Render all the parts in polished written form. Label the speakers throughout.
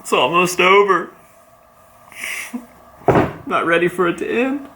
Speaker 1: It's almost over. Not ready for it to end.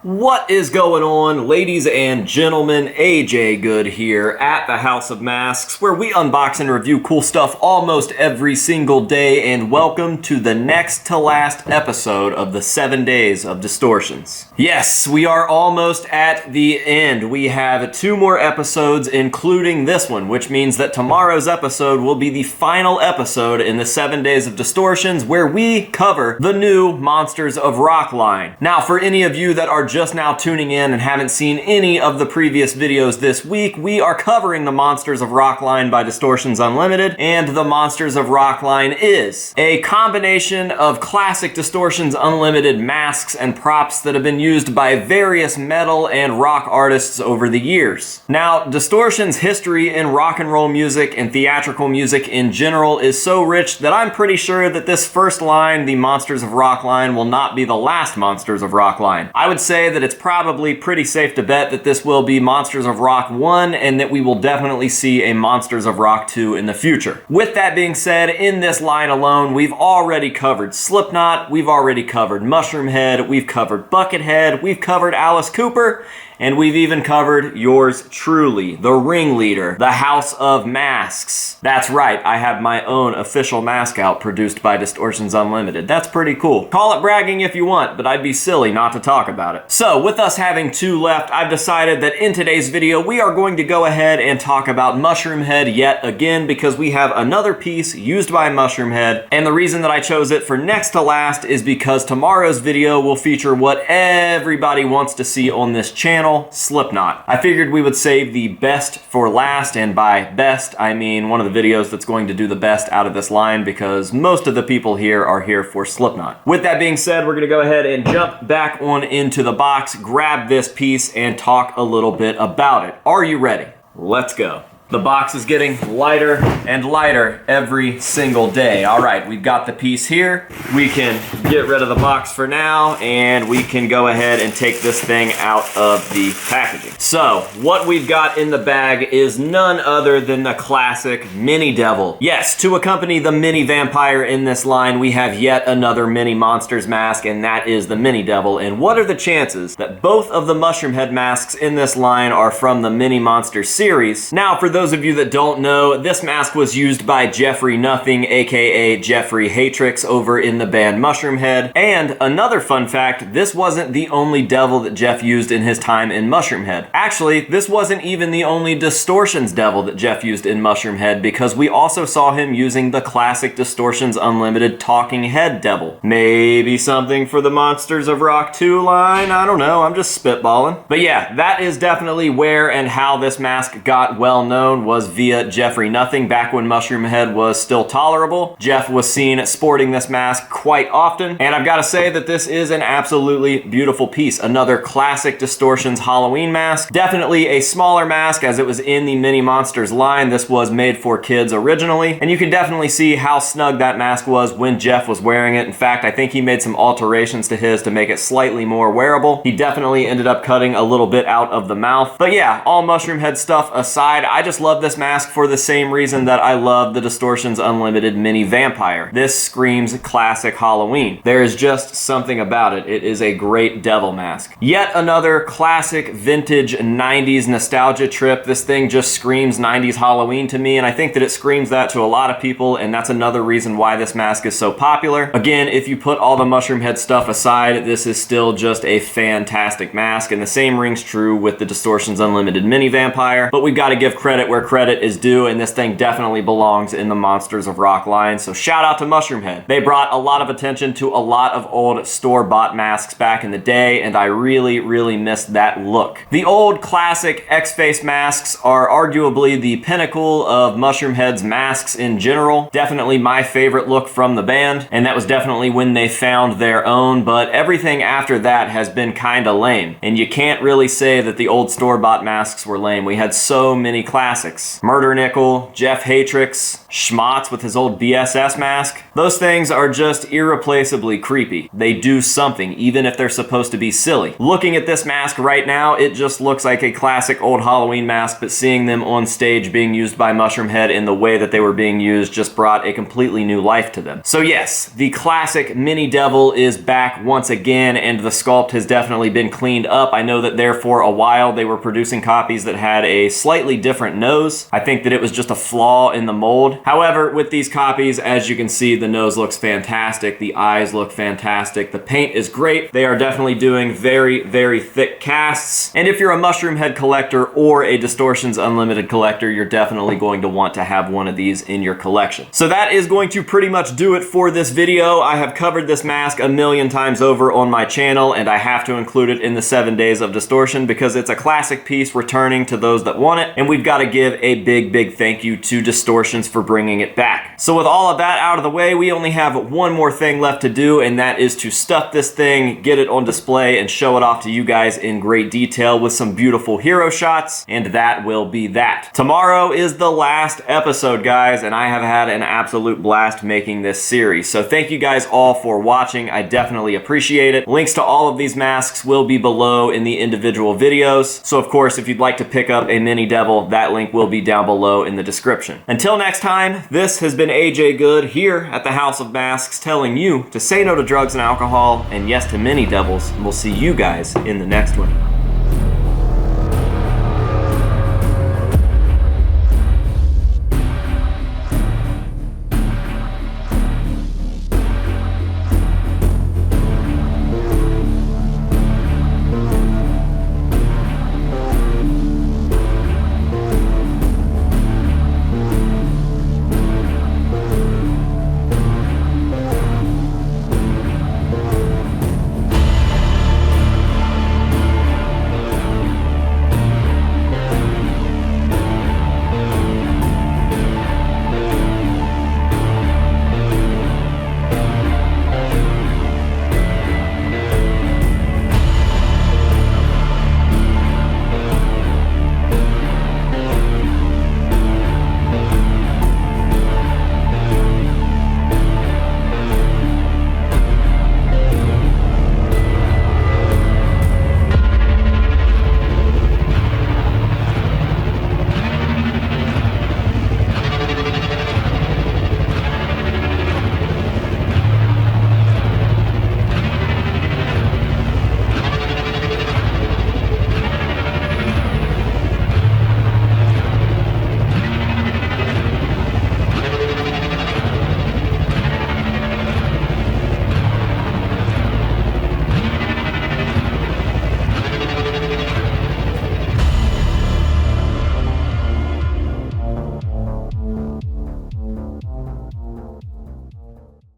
Speaker 1: What is going on, ladies and gentlemen? AJ Good here at the House of Masks, where we unbox and review cool stuff almost every single day, and welcome to the next to last episode of the 7 Days of Distortions. Yes, we are almost at the end. We have 2 more episodes, including this one, which means that tomorrow's episode will be the final episode in the 7 Days of Distortions, where we cover the new Monsters of Rock line. Now, for any of you that are just now tuning in and haven't seen any of the previous videos this week, we are covering the Monsters of Rock line by Distortions Unlimited, and the Monsters of Rock line is a combination of classic Distortions Unlimited masks and props that have been used by various metal and rock artists over the years. Now, Distortions' history in rock and roll music and theatrical music in general is so rich that I'm pretty sure that this first line, the Monsters of Rock line, will not be the last Monsters of Rock line. I would say that it's probably pretty safe to bet that this will be Monsters of Rock 1 and that we will definitely see a Monsters of Rock 2 in the future. With that being said, in this line alone, we've already covered Slipknot, we've already covered Mushroomhead, we've covered Buckethead, we've covered Alice Cooper, and we've even covered yours truly, the ringleader, the House of Masks. That's right, I have my own official mask out produced by Distortions Unlimited. That's pretty cool. Call it bragging if you want, but I'd be silly not to talk about it. So, with us having 2 left, I've decided that in today's video, we are going to go ahead and talk about Mushroomhead yet again, because we have another piece used by Mushroomhead, and the reason that I chose it for next to last is because tomorrow's video will feature what everybody wants to see on this channel, Slipknot. I figured we would save the best for last, and by best, I mean one of the videos that's going to do the best out of this line, because most of the people here are here for Slipknot. With that being said, we're gonna go ahead and jump back on into the box, grab this piece, and talk a little bit about it. Are you ready? Let's go. The box is getting lighter and lighter every single day. All right, we've got the piece here. We can get rid of the box for now, and we can go ahead and take this thing out of the packaging. So, what we've got in the bag is none other than the classic Mini Devil. Yes, to accompany the Mini Vampire in this line, we have yet another Mini Monsters mask, and that is the Mini Devil. And what are the chances that both of the Mushroomhead masks in this line are from the Mini Monsters series? Now, for those of you that don't know, this mask was used by Jeffrey Nothing, aka Jeffrey Hatrix, over in the band Mushroomhead. And another fun fact, this wasn't the only devil that Jeff used in his time in Mushroomhead. Actually, this wasn't even the only Distortions devil that Jeff used in Mushroomhead, because we also saw him using the classic Distortions Unlimited Talking Head devil. Maybe something for the Monsters of Rock 2 line? I don't know, I'm just spitballing. But yeah, that is definitely where and how this mask got well known, was via Jeffrey Nothing. Back when Mushroomhead was still tolerable, Jeff was seen sporting this mask quite often, and I've got to say that this is an absolutely beautiful piece. Another classic Distortions Halloween mask. Definitely a smaller mask, as it was in the Mini Monsters line. This was made for kids originally, and you can definitely see how snug that mask was when Jeff was wearing it. In fact, I think he made some alterations to his to make it slightly more wearable. He definitely ended up cutting a little bit out of the mouth. But yeah, all Mushroomhead stuff aside, I just love this mask for the same reason that I love the Distortions Unlimited Mini Vampire. This screams classic Halloween. There is just something about it. It is a great devil mask. Yet another classic vintage 90s nostalgia trip. This thing just screams 90s Halloween to me, and I think that it screams that to a lot of people, and that's another reason why this mask is so popular. Again, if you put all the Mushroomhead stuff aside, this is still just a fantastic mask, and the same rings true with the Distortions Unlimited Mini Vampire, but we've got to give credit where credit is due, and this thing definitely belongs in the Monsters of Rock line, so shout out to Mushroomhead. They brought a lot of attention to a lot of old store-bought masks back in the day, and I really, really miss that look. The old classic X-Face masks are arguably the pinnacle of Mushroomhead's masks in general. Definitely my favorite look from the band, and that was definitely when they found their own, but everything after that has been kinda lame, and you can't really say that the old store-bought masks were lame. We had so many classics classics. Murder Nickel, Jeff Hatrix, Schmotz with his old BSS mask. Those things are just irreplaceably creepy. They do something, even if they're supposed to be silly. Looking at this mask right now, it just looks like a classic old Halloween mask, but seeing them on stage being used by Mushroomhead in the way that they were being used just brought a completely new life to them. So yes, the classic Mini Devil is back once again, and the sculpt has definitely been cleaned up. I know that there for a while they were producing copies that had a slightly different nose. I think that it was just a flaw in the mold. However, with these copies, as you can see, the nose looks fantastic, the eyes look fantastic, the paint is great. They are definitely doing very, very thick casts, and if you're a Mushroomhead collector or a Distortions Unlimited collector, you're definitely going to want to have one of these in your collection. So that is going to pretty much do it for this video. I have covered this mask a million times over on my channel, and I have to include it in the 7 days of distortion because it's a classic piece returning to those that want it, and we've got to give a big, big thank you to Distortions for bringing it back. So with all of that out of the way, we only have one more thing left to do, and that is to stuff this thing, get it on display, and show it off to you guys in great detail with some beautiful hero shots, and that will be that. Tomorrow is the last episode, guys, and I have had an absolute blast making this series. So thank you guys all for watching. I definitely appreciate it. Links to all of these masks will be below in the individual videos. So of course, if you'd like to pick up a Mini Devil, that link will be down below in the description. Until next time, this has been AJ Good here at the House of Masks telling you to say no to drugs and alcohol and yes to Mini Devils, and we'll see you guys in the next one.